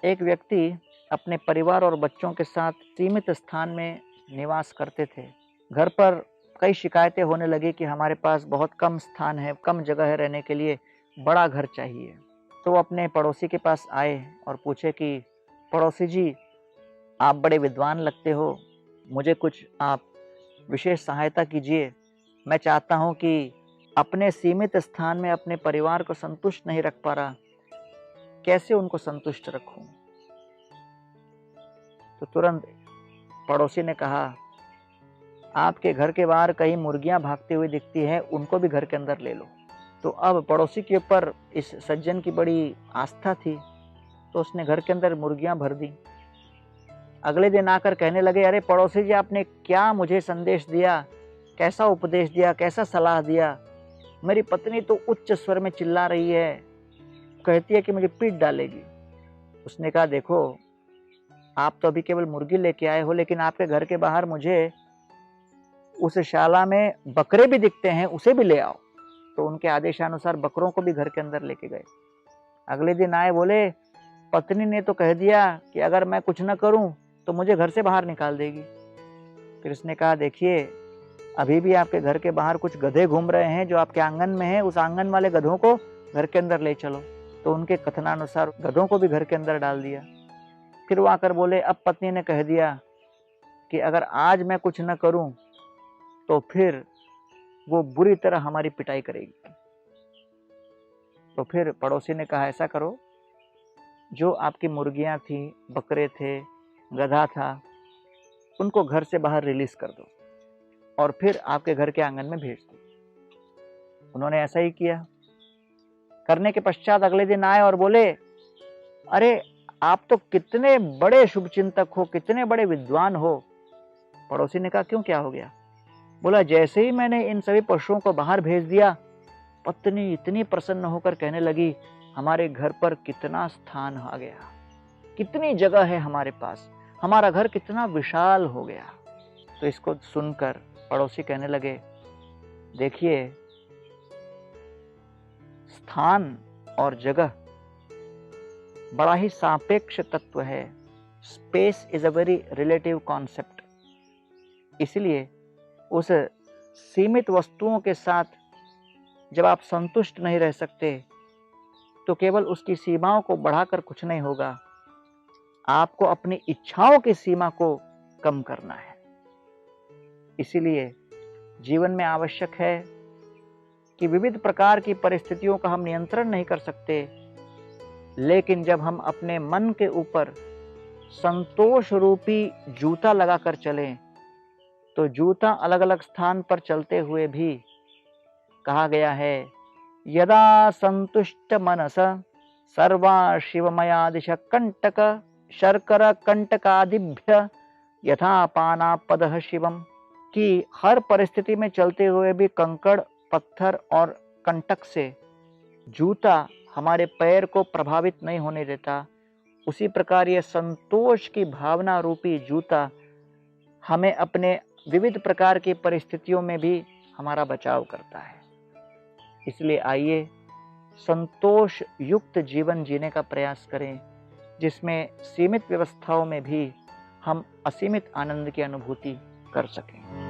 एक व्यक्ति अपने परिवार और बच्चों के साथ सीमित स्थान में निवास करते थे। घर पर कई शिकायतें होने लगी कि हमारे पास बहुत कम स्थान है, कम जगह है रहने के लिए, बड़ा घर चाहिए। तो वो अपने पड़ोसी के पास आए और पूछे कि पड़ोसी जी, आप बड़े विद्वान लगते हो, मुझे कुछ आप विशेष सहायता कीजिए। मैं चाहता हूँ कि अपने सीमित स्थान में अपने परिवार को संतुष्ट नहीं रख पा रहा, कैसे उनको संतुष्ट रखूं? तो तुरंत पड़ोसी ने कहा, आपके घर के बाहर कहीं मुर्गियां भागती हुई दिखती हैं, उनको भी घर के अंदर ले लो। तो अब पड़ोसी के ऊपर इस सज्जन की बड़ी आस्था थी, तो उसने घर के अंदर मुर्गियां भर दी। अगले दिन आकर कहने लगे, अरे पड़ोसी जी, आपने क्या मुझे संदेश दिया, कैसा उपदेश दिया, कैसा सलाह दिया। मेरी पत्नी तो उच्च स्वर में चिल्ला रही है, कहती है कि मुझे पीट डालेगी। उसने कहा, देखो, आप तो अभी केवल मुर्गी लेके आए हो, लेकिन आपके घर के बाहर मुझे उस शाला में बकरे भी दिखते हैं, उसे भी ले आओ। तो उनके आदेशानुसार बकरों को भी घर के अंदर लेके गए। अगले दिन आए, बोले, पत्नी ने तो कह दिया कि अगर मैं कुछ न करूं तो मुझे घर से बाहर निकाल देगी। फिर उसने कहा, देखिए, अभी भी आपके घर के बाहर कुछ गधे घूम रहे हैं जो आपके आंगन में हैं, उस आंगन वाले गधों को घर के अंदर ले चलो। तो उनके कथनानुसार गधों को भी घर के अंदर डाल दिया। फिर वो आकर बोले, अब पत्नी ने कह दिया कि अगर आज मैं कुछ न करूं तो फिर वो बुरी तरह हमारी पिटाई करेगी। तो फिर पड़ोसी ने कहा, ऐसा करो, जो आपकी मुर्गियां थी, बकरे थे, गधा था, उनको घर से बाहर रिलीज कर दो और फिर आपके घर के आंगन में भेज दो। उन्होंने ऐसा ही किया। करने के पश्चात अगले दिन आए और बोले, अरे आप तो कितने बड़े शुभचिंतक हो, कितने बड़े विद्वान हो। पड़ोसी ने कहा, क्यों, क्या हो गया? बोला, जैसे ही मैंने इन सभी पशुओं को बाहर भेज दिया, पत्नी इतनी प्रसन्न होकर कहने लगी, हमारे घर पर कितना स्थान आ गया, कितनी जगह है हमारे पास, हमारा घर कितना विशाल हो गया। तो इसको सुनकर पड़ोसी कहने लगे, देखिए, स्थान और जगह बड़ा ही सापेक्ष तत्व है। Space is a very relative concept. इसलिए उस सीमित वस्तुओं के साथ जब आप संतुष्ट नहीं रह सकते तो केवल उसकी सीमाओं को बढ़ाकर कुछ नहीं होगा। आपको अपनी इच्छाओं की सीमा को कम करना है। इसीलिए जीवन में आवश्यक है कि विविध प्रकार की परिस्थितियों का हम नियंत्रण नहीं कर सकते, लेकिन जब हम अपने मन के ऊपर संतोष रूपी जूता लगाकर चलें तो जूता अलग अलग स्थान पर चलते हुए भी, कहा गया है, यदा संतुष्ट मनस सर्वा शिवमयादिश कंटक शर्कर कंटकादिभ्य यथा पानापदः शिवम, कि हर परिस्थिति में चलते हुए भी कंकड़, पत्थर और कंटक से जूता हमारे पैर को प्रभावित नहीं होने देता, उसी प्रकार यह संतोष की भावना रूपी जूता हमें अपने विविध प्रकार की परिस्थितियों में भी हमारा बचाव करता है। इसलिए आइए संतोष युक्त जीवन जीने का प्रयास करें, जिसमें सीमित व्यवस्थाओं में भी हम असीमित आनंद की अनुभूति कर सकें।